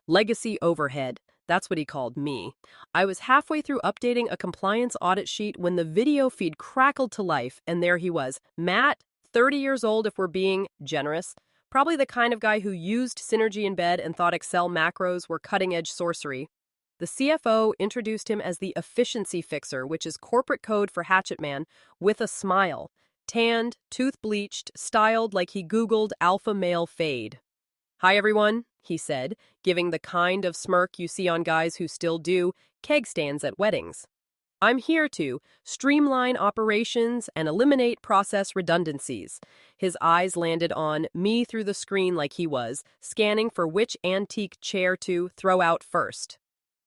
Legacy overhead. That's what he called me. I was halfway through updating a compliance audit sheet when the video feed crackled to life, and there he was. Matt, 30 years old if we're being generous. Probably the kind of guy who used Synergy in bed and thought Excel macros were cutting-edge sorcery. The CFO introduced him as the efficiency fixer, which is corporate code for Hatchet Man, with a smile. Tanned, tooth bleached, styled like he Googled alpha male fade. "Hi, everyone," he said, giving the kind of smirk you see on guys who still do keg stands at weddings. "I'm here to streamline operations and eliminate process redundancies." His eyes landed on me through the screen like he was, scanning for which antique chair to throw out first.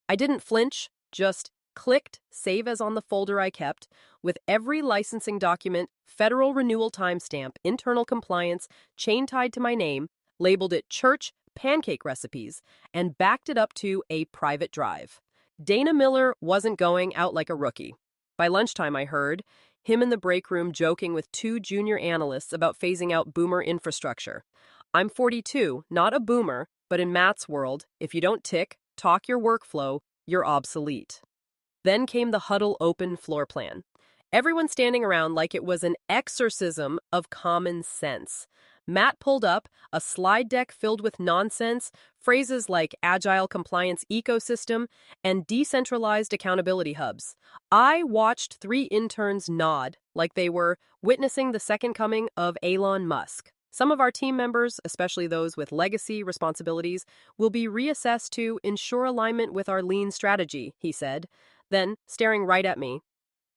I didn't flinch, just clicked save as on the folder I kept, with every licensing document, federal renewal timestamp, internal compliance, chain tied to my name, labeled it church pancake recipes, and backed it up to a private drive. Dana Miller wasn't going out like a rookie. By lunchtime, I heard him in the break room joking with two junior analysts about phasing out boomer infrastructure. I'm 42, not a boomer, but in Matt's world, if you don't talk your workflow, you're obsolete. Then came the huddle open floor plan. Everyone standing around like it was an exorcism of common sense. Matt pulled up a slide deck filled with nonsense, phrases like agile compliance ecosystem and decentralized accountability hubs. I watched three interns nod like they were witnessing the second coming of Elon Musk. Some of our team members, especially those with legacy responsibilities, will be reassessed to ensure alignment with our lean strategy, he said. Then, staring right at me,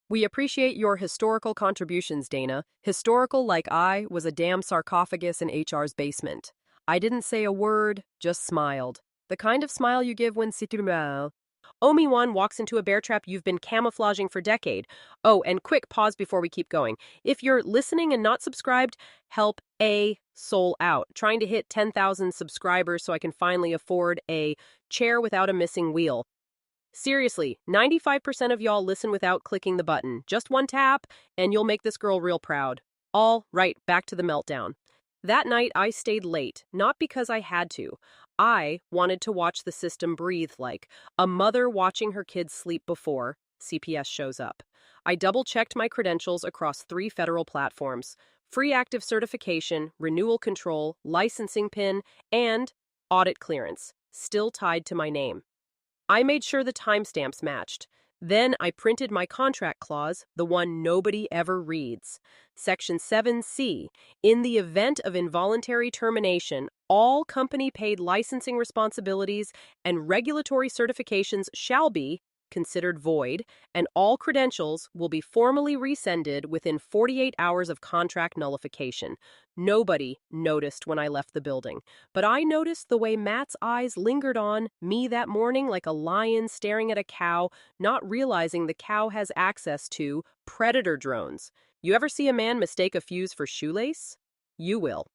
"We appreciate your historical contributions, Dana. Historical like I was a damn sarcophagus in HR's basement." I didn't say a word, just smiled. The kind of smile you give when Omi-wan walks into a bear trap you've been camouflaging for decade. Oh, and quick pause before we keep going. If you're listening and not subscribed, help a soul out. Trying to hit 10,000 subscribers so I can finally afford a chair without a missing wheel. Seriously, 95% of y'all listen without clicking the button. Just one tap, and you'll make this girl real proud. All right, back to the meltdown. That night, I stayed late, not because I had to. I wanted to watch the system breathe like a mother watching her kids sleep before CPS shows up. I double-checked my credentials across 3 federal platforms: free active certification, renewal control, licensing PIN, and audit clearance, still tied to my name. I made sure the timestamps matched. Then I printed my contract clause, the one nobody ever reads. Section 7C. In the event of involuntary termination, all company-paid licensing responsibilities and regulatory certifications shall be considered void, and all credentials will be formally rescinded within 48 hours of contract nullification. Nobody noticed when I left the building, but I noticed the way Matt's eyes lingered on me that morning like a lion staring at a cow, not realizing the cow has access to predator drones. You ever see a man mistake a fuse for shoelace? You will.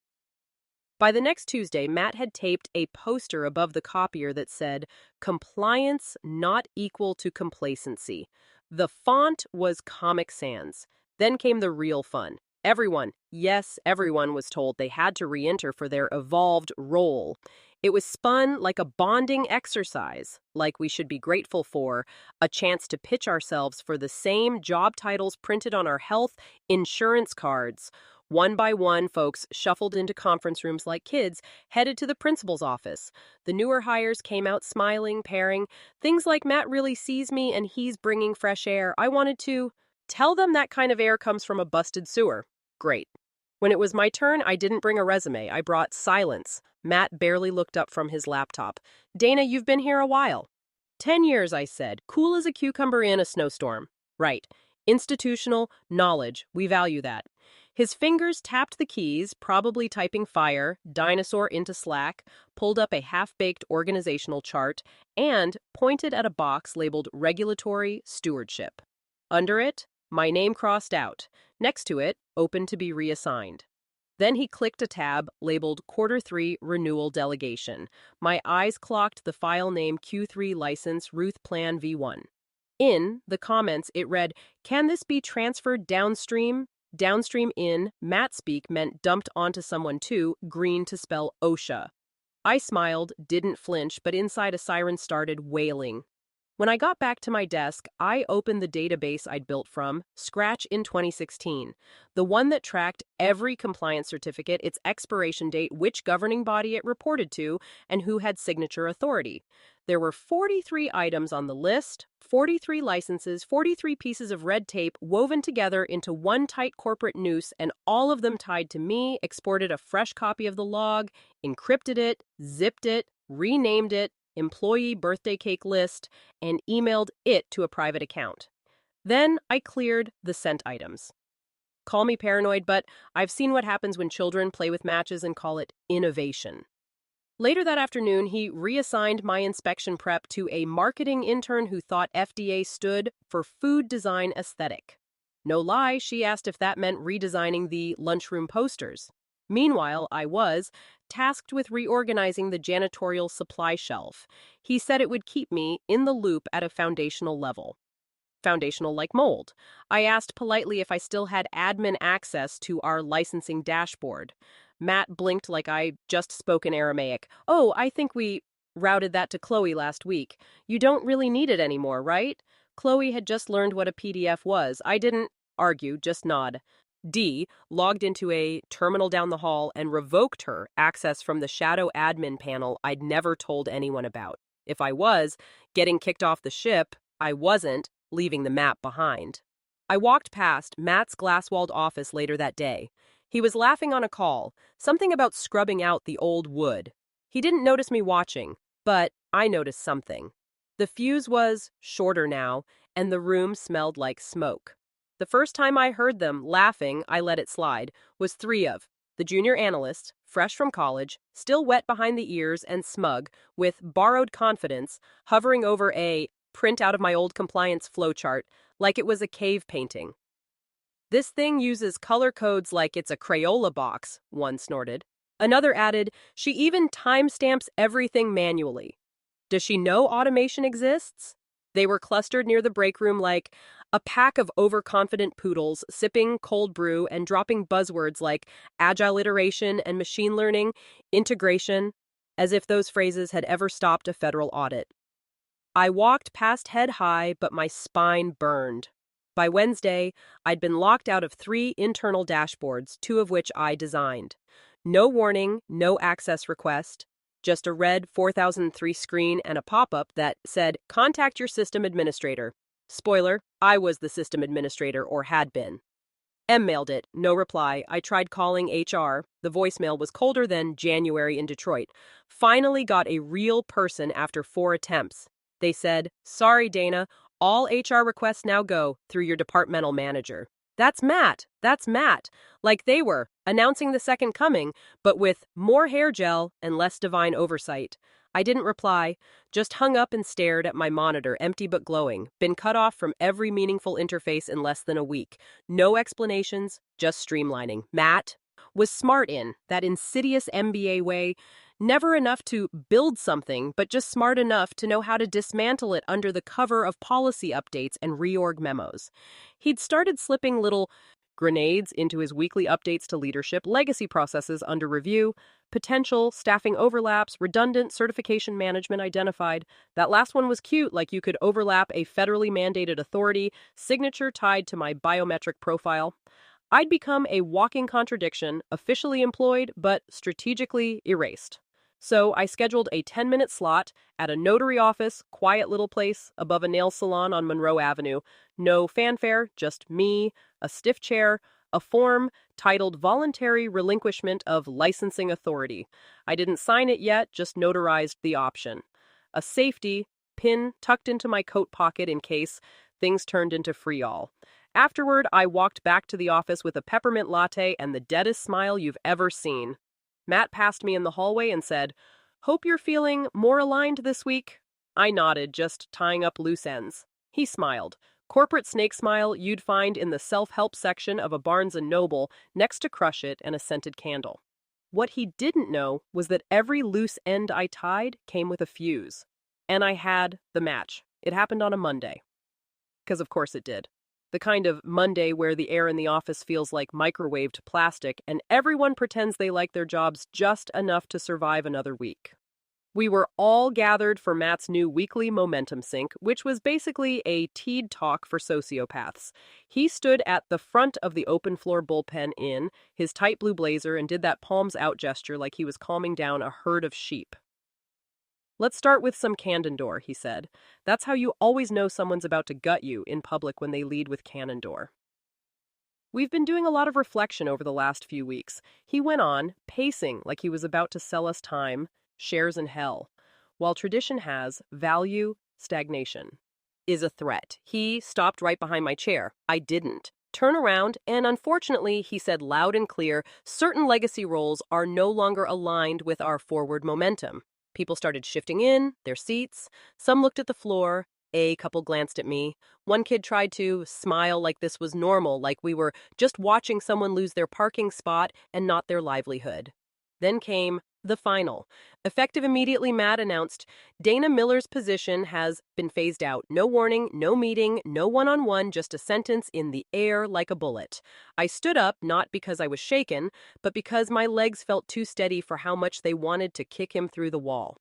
By the next Tuesday, Matt had taped a poster above the copier that said, "Compliance not equal to complacency." The font was Comic Sans. Then came the real fun. Everyone, yes, everyone was told they had to re-enter for their evolved role. It was spun like a bonding exercise, like we should be grateful for, a chance to pitch ourselves for the same job titles printed on our health insurance cards. One by one, folks shuffled into conference rooms like kids, headed to the principal's office. The newer hires came out smiling, pairing things like, "Matt really sees me and he's bringing fresh air." I wanted to tell them that kind of air comes from a busted sewer. Great. When it was my turn, I didn't bring a resume. I brought silence. Matt barely looked up from his laptop. "Dana, you've been here a while." 10 years, I said. Cool as a cucumber in a snowstorm. Right. Institutional knowledge. We value that. His fingers tapped the keys, probably typing fire, dinosaur into Slack, pulled up a half-baked organizational chart, and pointed at a box labeled Regulatory Stewardship. Under it, my name crossed out. Next to it, open to be reassigned. Then he clicked a tab labeled Q3 Renewal Delegation. My eyes clocked the file name Q3 License Ruth Plan V1. In the comments, it read, "Can this be transferred downstream?" Downstream in Matt speak meant dumped onto someone too, green to spell OSHA. I smiled, didn't flinch, but inside a siren started wailing. When I got back to my desk, I opened the database I'd built from scratch in 2016, the one that tracked every compliance certificate, its expiration date, which governing body it reported to, and who had signature authority. There were 43 items on the list, 43 licenses, 43 pieces of red tape woven together into one tight corporate noose, and all of them tied to me, exported a fresh copy of the log, encrypted it, zipped it, renamed it, employee birthday cake list, and emailed it to a private account. Then I cleared the sent items. Call me paranoid, but I've seen what happens when children play with matches and call it innovation. Later that afternoon, he reassigned my inspection prep to a marketing intern who thought FDA stood for Food Design Aesthetic. No lie, she asked if that meant redesigning the lunchroom posters. Meanwhile, I was tasked with reorganizing the janitorial supply shelf. He said it would keep me in the loop at a foundational level. Foundational like mold. I asked politely if I still had admin access to our licensing dashboard. Matt blinked like I just spoke in Aramaic. Oh, I think we routed that to Chloe last week. You don't really need it anymore, right? Chloe had just learned what a PDF was. I didn't argue, just nod. D logged into a terminal down the hall and revoked her access from the shadow admin panel I'd never told anyone about. If I was getting kicked off the ship, I wasn't leaving the map behind. I walked past Matt's glass-walled office later that day. He was laughing on a call, something about scrubbing out the old wood. He didn't notice me watching, but I noticed something. The fuse was shorter now, and the room smelled like smoke. The first time I heard them laughing, I let it slide, was three of the junior analysts, fresh from college, still wet behind the ears and smug, with borrowed confidence, hovering over a print out of my old compliance flowchart like it was a cave painting. This thing uses color codes like it's a Crayola box, one snorted. Another added, she even timestamps everything manually. Does she know automation exists? They were clustered near the break room like a pack of overconfident poodles, sipping cold brew and dropping buzzwords like agile iteration and machine learning, integration, as if those phrases had ever stopped a federal audit. I walked past head high, but my spine burned. By Wednesday, I'd been locked out of 3 internal dashboards, 2 of which I designed. No warning, no access request, just a red 4003 screen and a pop-up that said, "Contact your system administrator." Spoiler, I was the system administrator or had been. Mailed it, no reply. I tried calling HR. The voicemail was colder than January in Detroit. Finally got a real person after 4 attempts. They said, "Sorry, Dana, all HR requests now go through your departmental manager." That's Matt. That's Matt. Like they were, announcing the second coming, but with more hair gel and less divine oversight. I didn't reply, just hung up and stared at my monitor, empty but glowing. Been cut off from every meaningful interface in less than a week. No explanations, just streamlining. Matt was smart in that insidious MBA way, never enough to build something, but just smart enough to know how to dismantle it under the cover of policy updates and reorg memos. He'd started slipping little grenades into his weekly updates to leadership, legacy processes under review, potential staffing overlaps, redundant certification management identified. That last one was cute, like you could overlap a federally mandated authority, signature tied to my biometric profile. I'd become a walking contradiction, officially employed, but strategically erased. So I scheduled a 10-minute slot at a notary office, quiet little place above a nail salon on Monroe Avenue. No fanfare, just me, a stiff chair, a form titled Voluntary Relinquishment of Licensing Authority. I didn't sign it yet, just notarized the option. A safety pin tucked into my coat pocket in case things turned into free-all. Afterward, I walked back to the office with a peppermint latte and the deadest smile you've ever seen. Matt passed me in the hallway and said, "Hope you're feeling more aligned this week." I nodded, just tying up loose ends. He smiled. Corporate snake smile you'd find in the self-help section of a Barnes & Noble next to Crush It and a scented candle. What he didn't know was that every loose end I tied came with a fuse. And I had the match. It happened on a Monday. Because of course it did. The kind of Monday where the air in the office feels like microwaved plastic and everyone pretends they like their jobs just enough to survive another week. We were all gathered for Matt's new weekly momentum sync, which was basically a teed talk for sociopaths. He stood at the front of the open floor bullpen in his tight blue blazer and did that palms out gesture like he was calming down a herd of sheep. "Let's start with some candor," he said. "That's how you always know someone's about to gut you in public when they lead with candor. We've been doing a lot of reflection over the last few weeks." He went on, pacing like he was about to sell us time, shares in hell. "While tradition has value, stagnation is a threat." He stopped right behind my chair. I didn't. "Turn around, and unfortunately," he said loud and clear, "certain legacy roles are no longer aligned with our forward momentum." People started shifting in their seats. Some looked at the floor. A couple glanced at me. One kid tried to smile like this was normal, like we were just watching someone lose their parking spot and not their livelihood. Then came the final. Effective immediately, Matt announced, "Dana Miller's position has been phased out. No warning, no meeting, no one-on-one, just a sentence in the air like a bullet." I stood up, not because I was shaken, but because my legs felt too steady for how much they wanted to kick him through the wall.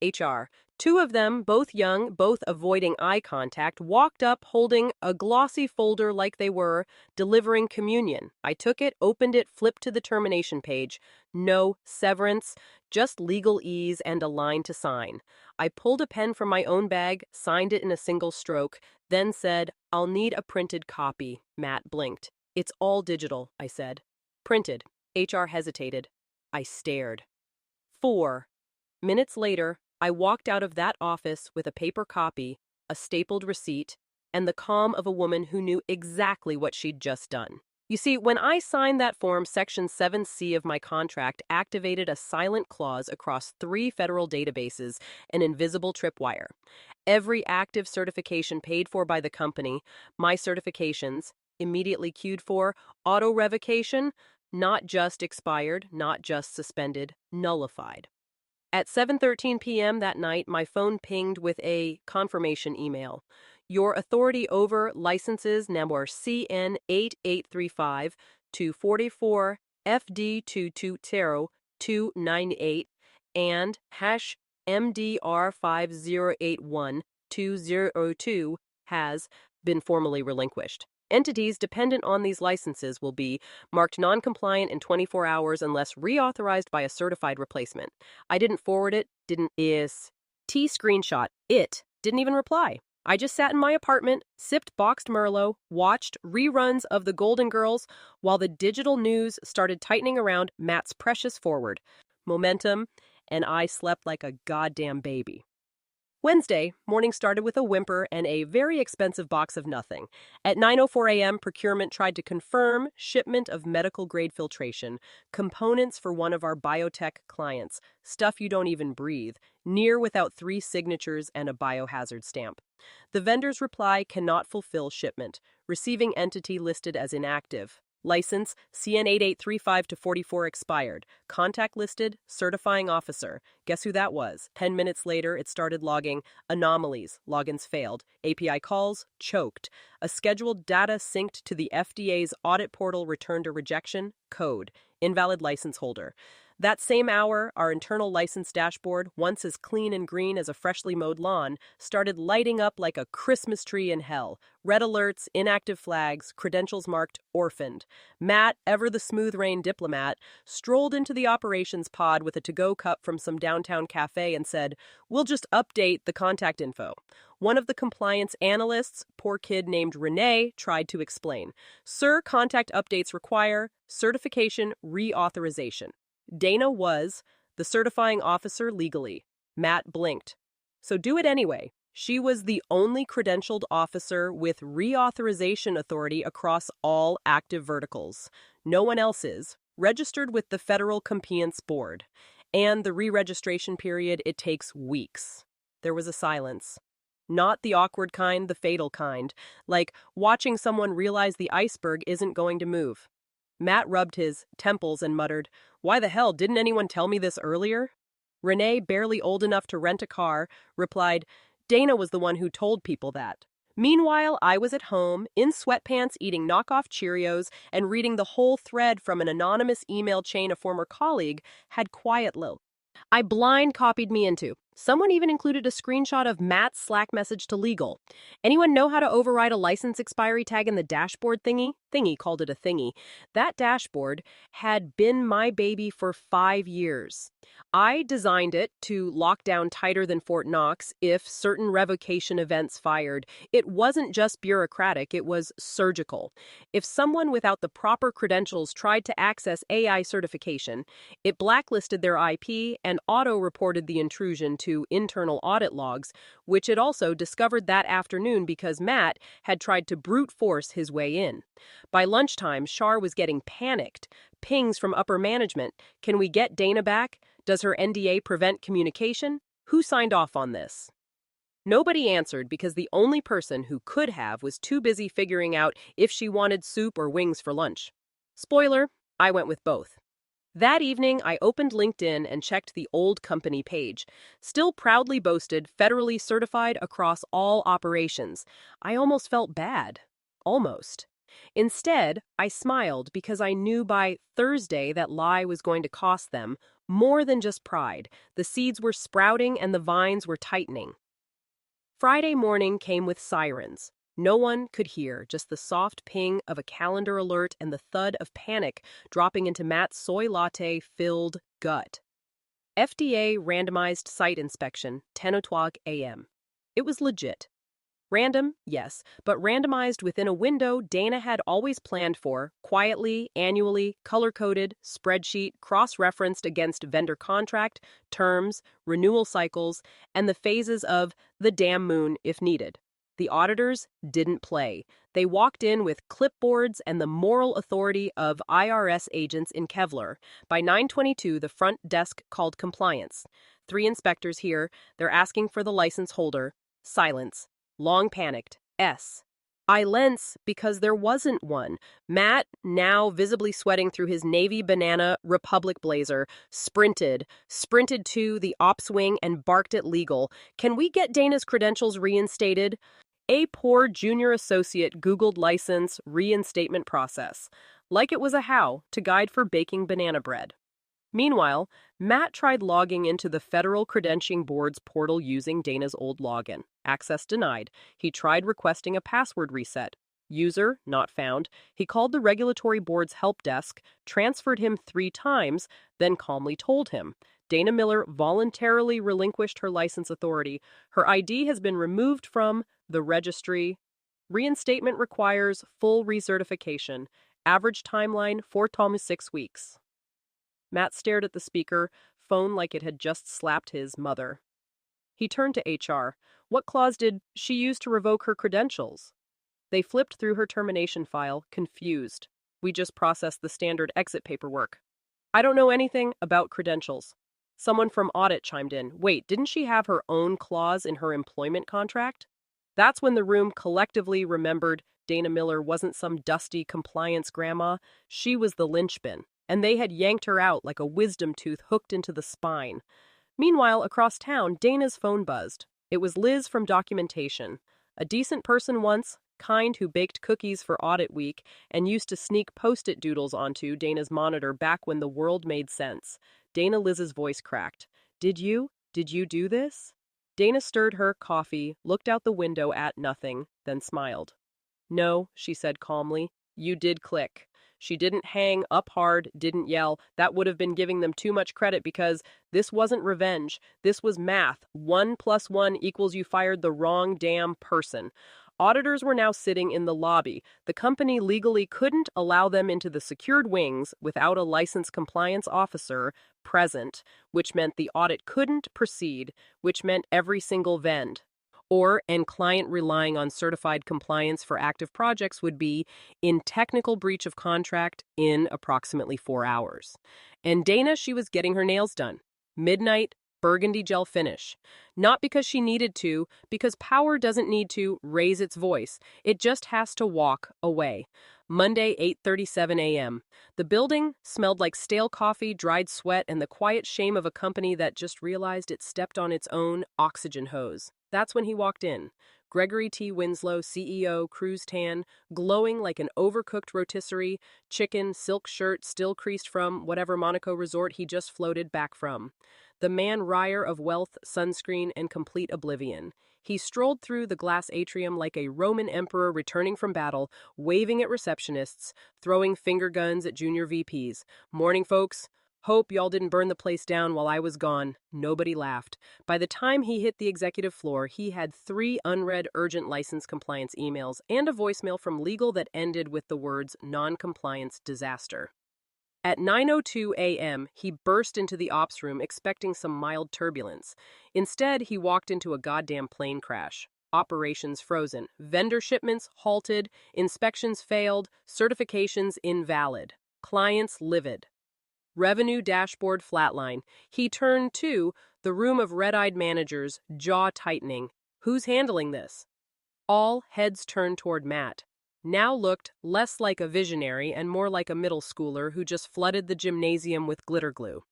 HR. Two of them, both young, both avoiding eye contact, walked up holding a glossy folder like they were delivering communion. I took it, opened it, flipped to the termination page. No severance, just legalese and a line to sign. I pulled a pen from my own bag, signed it in a single stroke, then said, "I'll need a printed copy." Matt blinked. "It's all digital," I said. "Printed." HR hesitated. I stared. 4 minutes later, I walked out of that office with a paper copy, a stapled receipt, and the calm of a woman who knew exactly what she'd just done. You see, when I signed that form, Section 7C of my contract activated a silent clause across 3 federal databases, an invisible tripwire. Every active certification paid for by the company, my certifications, immediately queued for, auto-revocation, not just expired, not just suspended, nullified. At 7:13 p.m. that night, my phone pinged with a confirmation email. "Your authority over licenses number CN 8835 244 FD 220298 and hash MDR 5081 has been formally relinquished. Entities dependent on these licenses will be marked non-compliant in 24 hours unless reauthorized by a certified replacement." I didn't forward it, didn't screenshot. It didn't even reply. I just sat in my apartment, sipped boxed Merlot, watched reruns of the Golden Girls while the digital news started tightening around Matt's precious forward momentum, and I slept like a goddamn baby. Wednesday, morning started with a whimper and a very expensive box of nothing. At 9:04 a.m., procurement tried to confirm shipment of medical-grade filtration, components for one of our biotech clients, stuff you don't even breathe, near without 3 signatures and a biohazard stamp. The vendor's reply: "Cannot fulfill shipment. Receiving entity listed as inactive. License CN 8835-44 expired. Contact listed, certifying officer." Guess who that was? 10 minutes later, it started logging anomalies, logins failed, API calls choked, a scheduled data synced to the FDA's audit portal returned a rejection, code, invalid license holder. That same hour, our internal license dashboard, once as clean and green as a freshly mowed lawn, started lighting up like a Christmas tree in hell. Red alerts, inactive flags, credentials marked orphaned. Matt, ever the smooth rain diplomat, strolled into the operations pod with a to-go cup from some downtown cafe and said, "We'll just update the contact info." One of the compliance analysts, poor kid named Renee, tried to explain. "Sir, contact updates require certification reauthorization." Dana was the certifying officer legally. Matt blinked. "So do it anyway." She was the only credentialed officer with reauthorization authority across all active verticals. No one else is. Registered with the Federal Compliance Board. And the re-registration period, it takes weeks. There was a silence. Not the awkward kind, the fatal kind. Like watching someone realize the iceberg isn't going to move. Matt rubbed his temples and muttered, "Why the hell didn't anyone tell me this earlier?" Renee, barely old enough to rent a car, replied, "Dana was the one who told people that." Meanwhile, I was at home, in sweatpants, eating knockoff Cheerios and reading the whole thread from an anonymous email chain a former colleague had quietly I blind copied me into. Someone even included a screenshot of Matt's Slack message to legal. Anyone know how to override a license expiry tag in the dashboard thingy? Thingy called it a thingy. That dashboard had been my baby for 5 years. I designed it to lock down tighter than Fort Knox if certain revocation events fired. It wasn't just bureaucratic, it was surgical. If someone without the proper credentials tried to access AI certification, it blacklisted their IP and auto-reported the intrusion to internal audit logs, which it also discovered that afternoon because Matt had tried to brute force his way in. By lunchtime, Shar was getting panicked. Pings from upper management. Can we get Dana back? Does her NDA prevent communication? Who signed off on this? Nobody answered because the only person who could have was too busy figuring out if she wanted soup or wings for lunch. Spoiler, I went with both. That evening, I opened LinkedIn and checked the old company page. Still proudly boasted, federally certified across all operations. I almost felt bad. Almost. Instead, I smiled because I knew by Thursday that lie was going to cost them more than just pride. The seeds were sprouting and the vines were tightening. Friday morning came with sirens. No one could hear, just the soft ping of a calendar alert and the thud of panic dropping into Matt's soy latte-filled gut. FDA randomized site inspection, 10:02 a.m. It was legit. Random, yes, but randomized within a window Dana had always planned for, quietly, annually, color-coded, spreadsheet, cross-referenced against vendor contract, terms, renewal cycles, and the phases of the damn moon if needed. The auditors didn't play. They walked in with clipboards and the moral authority of IRS agents in Kevlar. By 9:22, the front desk called compliance. 3 inspectors here. They're asking for the license holder. Silence. Long panicked. I lens because there wasn't one. Matt, now visibly sweating through his navy banana Republic blazer, sprinted to the ops wing and barked at legal. Can we get Dana's credentials reinstated? A poor junior associate Googled license reinstatement process, like it was a how-to guide for baking banana bread. Meanwhile, Matt tried logging into the Federal Credentialing Board's portal using Dana's old login. Access denied. He tried requesting a password reset. User not found. He called the regulatory board's help desk, transferred him 3 times, then calmly told him, Dana Miller voluntarily relinquished her license authority. Her ID has been removed from the registry. Reinstatement requires full recertification. Average timeline 4 to 6 weeks. Matt stared at the speaker, phone like it had just slapped his mother. He turned to HR. What clause did she use to revoke her credentials? They flipped through her termination file, confused. We just processed the standard exit paperwork. I don't know anything about credentials. Someone from audit chimed in. Wait, didn't she have her own clause in her employment contract? That's when the room collectively remembered Dana Miller wasn't some dusty compliance grandma. She was the linchpin, and they had yanked her out like a wisdom tooth hooked into the spine. Meanwhile, across town, Dana's phone buzzed. It was Liz from documentation. A decent person once, kind who baked cookies for audit week and used to sneak post-it doodles onto Dana's monitor back when the world made sense. Liz's voice cracked. Did you do this? Dana stirred her coffee, looked out the window at nothing, then smiled. No, she said calmly. You did click. She didn't hang up hard, didn't yell. That would have been giving them too much credit because this wasn't revenge. This was math. 1 + 1 equals you fired the wrong damn person. Auditors were now sitting in the lobby. The company legally couldn't allow them into the secured wings without a licensed compliance officer present, which meant the audit couldn't proceed, which meant every single vend and client relying on certified compliance for active projects would be in technical breach of contract in approximately 4 hours. And Dana, she was getting her nails done. Midnight, burgundy gel finish. Not because she needed to, because power doesn't need to raise its voice. It just has to walk away. Monday, 8:37 a.m. The building smelled like stale coffee, dried sweat, and the quiet shame of a company that just realized it stepped on its own oxygen hose. That's when he walked in. Gregory T. Winslow, CEO, cruise tan, glowing like an overcooked rotisserie, chicken, silk shirt still creased from whatever Monaco resort he just floated back from. The man wryer of wealth, sunscreen, and complete oblivion. He strolled through the glass atrium like a Roman emperor returning from battle, waving at receptionists, throwing finger guns at junior VPs. Morning, folks. Hope y'all didn't burn the place down while I was gone. Nobody laughed. By the time he hit the executive floor, he had 3 unread urgent license compliance emails and a voicemail from legal that ended with the words non-compliance disaster. At 9:02 a.m., he burst into the ops room expecting some mild turbulence. Instead, he walked into a goddamn plane crash. Operations frozen, vendor shipments halted, inspections failed, certifications invalid, clients livid. Revenue dashboard flatline. He turned to the room of red-eyed managers, jaw tightening. Who's handling this? All heads turned toward Matt. Now looked less like a visionary and more like a middle schooler who just flooded the gymnasium with glitter glue.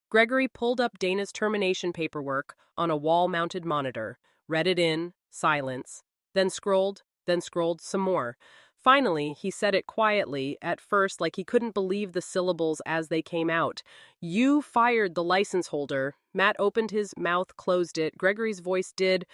Gregory pulled up Dana's termination paperwork on a wall-mounted monitor, read it in, silence, then scrolled some more. Finally, he said it quietly, at first like he couldn't believe the syllables as they came out. You fired the license holder. Matt opened his mouth, closed it. Gregory's voice did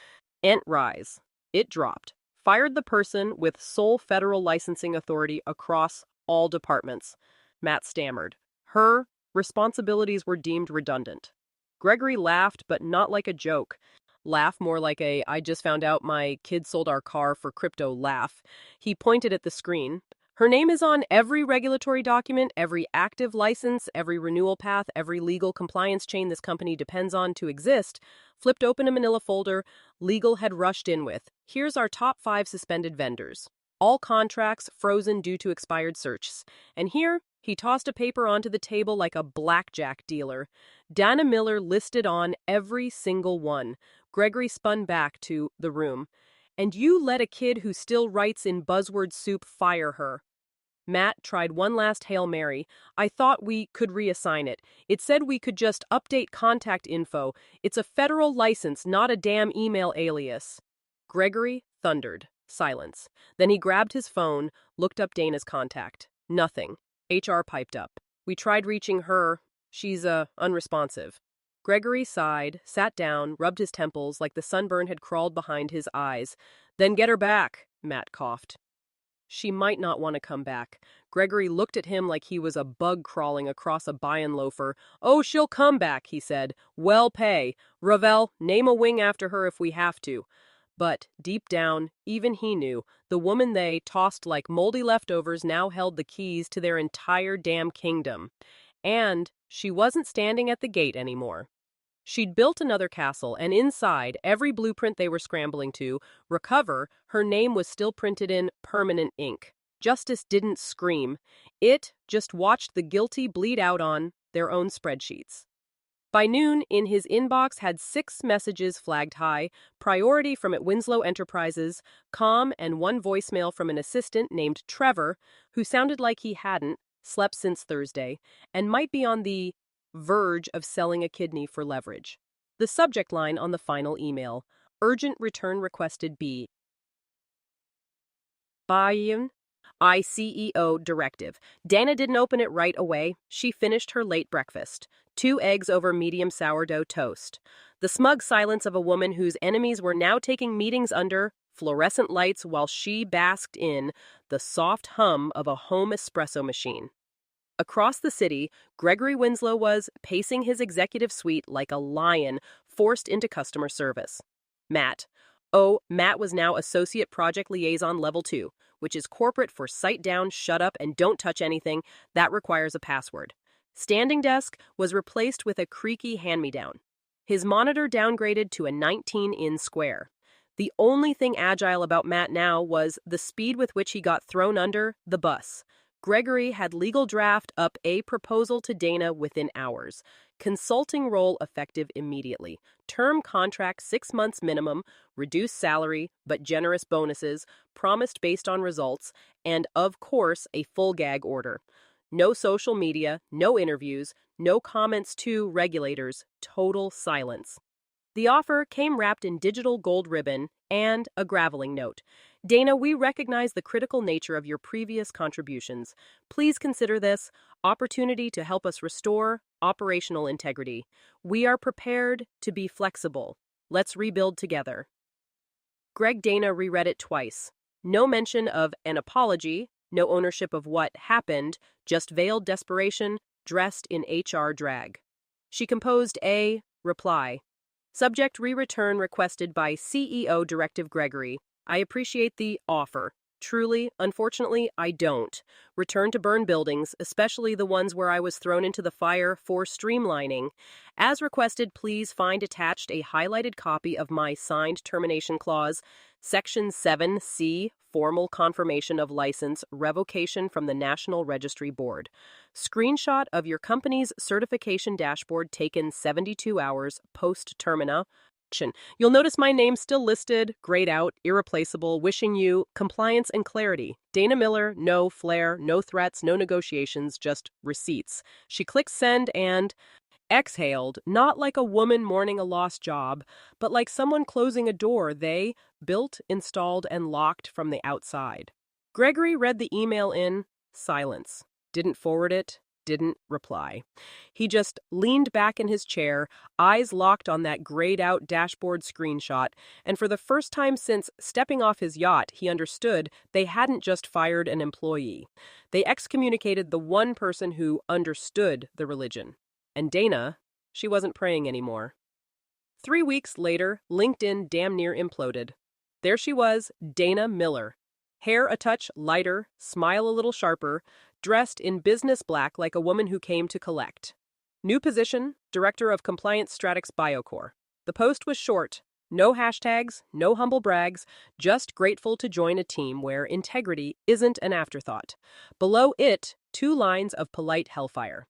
rise. It dropped. Fired the person with sole federal licensing authority across all departments. Matt stammered. Her responsibilities were deemed redundant. Gregory laughed, but not like a joke. Laugh more like a I just found out my kid sold our car for crypto laugh. He pointed at the screen. Her name is on every regulatory document, every active license, every renewal path, every legal compliance chain this company depends on to exist. Flipped open a manila folder legal had rushed in with. Here's our top 5 suspended vendors. All contracts frozen due to expired searches. And here, he tossed a paper onto the table like a blackjack dealer. Dana Miller listed on every single one. Gregory spun back to the room. And you let a kid who still writes in buzzword soup fire her. Matt tried one last Hail Mary. I thought we could reassign it. It said we could just update contact info. It's a federal license, not a damn email alias. Gregory thundered. Silence. Then he grabbed his phone, looked up Dana's contact. Nothing. HR piped up. We tried reaching her. She's, unresponsive. Gregory sighed, sat down, rubbed his temples like the sunburn had crawled behind his eyes. Then get her back, Matt coughed. She might not want to come back. Gregory looked at him like he was a bug crawling across a buy-in loafer. Oh, she'll come back, he said. Well pay. Ravel, name a wing after her if we have to. But, deep down, even he knew, the woman they tossed like moldy leftovers now held the keys to their entire damn kingdom. And she wasn't standing at the gate anymore. She'd built another castle, and inside, every blueprint they were scrambling to recover, her name was still printed in permanent ink. Justice didn't scream. It just watched the guilty bleed out on their own spreadsheets. By noon, in his inbox had 6 messages flagged high, priority from at Winslow Enterprises, calm, and 1 voicemail from an assistant named Trevor, who sounded like he hadn't slept since Thursday, and might be on the verge of selling a kidney for leverage. The subject line on the final email, urgent return requested B. Bayern ICEO directive. Dana didn't open it right away. She finished her late breakfast. 2 eggs over medium sourdough toast. The smug silence of a woman whose enemies were now taking meetings under fluorescent lights while she basked in the soft hum of a home espresso machine. Across the city, Gregory Winslow was pacing his executive suite like a lion forced into customer service. Matt was now Associate Project Liaison Level 2, which is corporate for sight down, shut up, and don't touch anything. That requires a password. Standing desk was replaced with a creaky hand-me-down. His monitor downgraded to a 19-in square. The only thing agile about Matt now was the speed with which he got thrown under the bus. Gregory had legal draft up a proposal to Dana within hours. Consulting role effective immediately. Term contract 6 months minimum, reduced salary, but generous bonuses, promised based on results, and, of course, a full gag order. No social media, no interviews, no comments to regulators, total silence. The offer came wrapped in digital gold ribbon and a graveling note. Dana, we recognize the critical nature of your previous contributions. Please consider this opportunity to help us restore operational integrity. We are prepared to be flexible. Let's rebuild together. Greg Dana reread it twice. No mention of an apology, no ownership of what happened, just veiled desperation dressed in HR drag. She composed a reply. Subject re-return requested by CEO Directive Gregory. I appreciate the offer. Truly, unfortunately, I don't. Return to burn buildings, especially the ones where I was thrown into the fire for streamlining. As requested, please find attached a highlighted copy of my signed termination clause, Section 7C, formal confirmation of license, revocation from the National Registry Board. Screenshot of your company's certification dashboard taken 72 hours post-termina. You'll notice my name's still listed, grayed out, irreplaceable, wishing you compliance and clarity. Dana Miller, no flair, no threats, no negotiations, just receipts. She clicked send and exhaled, not like a woman mourning a lost job, but like someone closing a door they built, installed, and locked from the outside. Gregory read the email in silence, didn't forward it, didn't reply. He just leaned back in his chair, eyes locked on that grayed-out dashboard screenshot, and for the first time since stepping off his yacht, he understood they hadn't just fired an employee. They excommunicated the one person who understood the religion. And Dana, she wasn't praying anymore. 3 weeks later, LinkedIn damn near imploded. There she was, Dana Miller. Hair a touch lighter, smile a little sharper, dressed in business black like a woman who came to collect. New position, Director of Compliance Stratix Biocore. The post was short. No hashtags, no humble brags, just grateful to join a team where integrity isn't an afterthought. Below it, 2 lines of polite hellfire.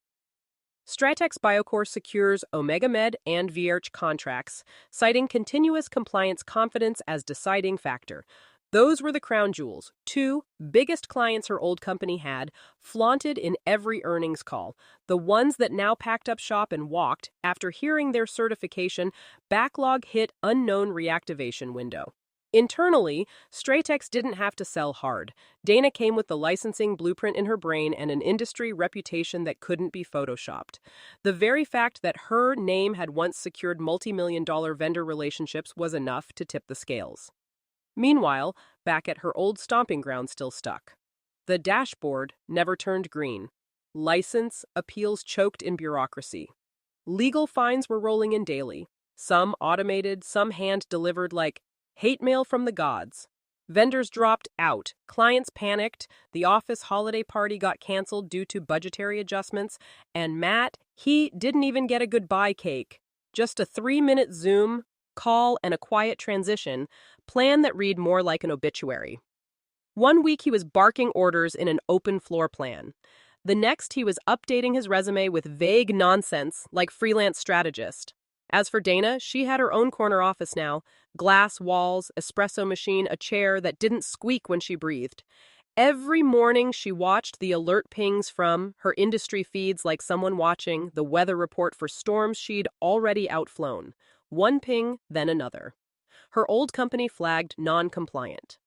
Stratex Biocore secures Omega Med and VRH contracts, citing continuous compliance confidence as deciding factor. Those were the crown jewels, 2 biggest clients her old company had, flaunted in every earnings call. The ones that now packed up shop and walked, after hearing their certification, backlog hit unknown reactivation window. Internally, Stratex didn't have to sell hard. Dana came with the licensing blueprint in her brain and an industry reputation that couldn't be photoshopped. The very fact that her name had once secured multi-million-dollar vendor relationships was enough to tip the scales. Meanwhile, back at her old stomping ground still stuck. The dashboard never turned green. License appeals choked in bureaucracy. Legal fines were rolling in daily. Some automated, some hand-delivered like hate mail from the gods. Vendors dropped out. Clients panicked. The office holiday party got canceled due to budgetary adjustments. And Matt, he didn't even get a goodbye cake. Just a 3-minute Zoom call and a quiet transition, plan that read more like an obituary. 1 week he was barking orders in an open floor plan. The next he was updating his resume with vague nonsense like freelance strategist. As for Dana, she had her own corner office now. Glass walls, espresso machine, a chair that didn't squeak when she breathed. Every morning she watched the alert pings from her industry feeds like someone watching the weather report for storms she'd already outflown. One ping, then another. Her old company flagged non-compliant.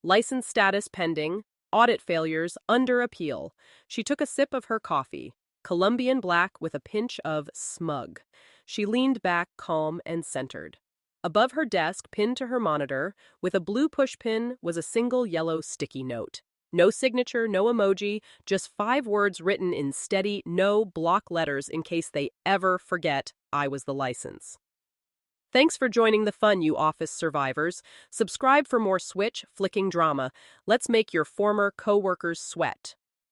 License status pending, audit failures under appeal. She took a sip of her coffee, Colombian black with a pinch of smug. She leaned back, calm and centered. Above her desk, pinned to her monitor, with a blue pushpin, was a single yellow sticky note. No signature, no emoji, just 5 words written in steady, no block letters in case they ever forget I was the license. Thanks for joining the fun, you office survivors. Subscribe for more switch, flicking drama. Let's make your former co-workers sweat.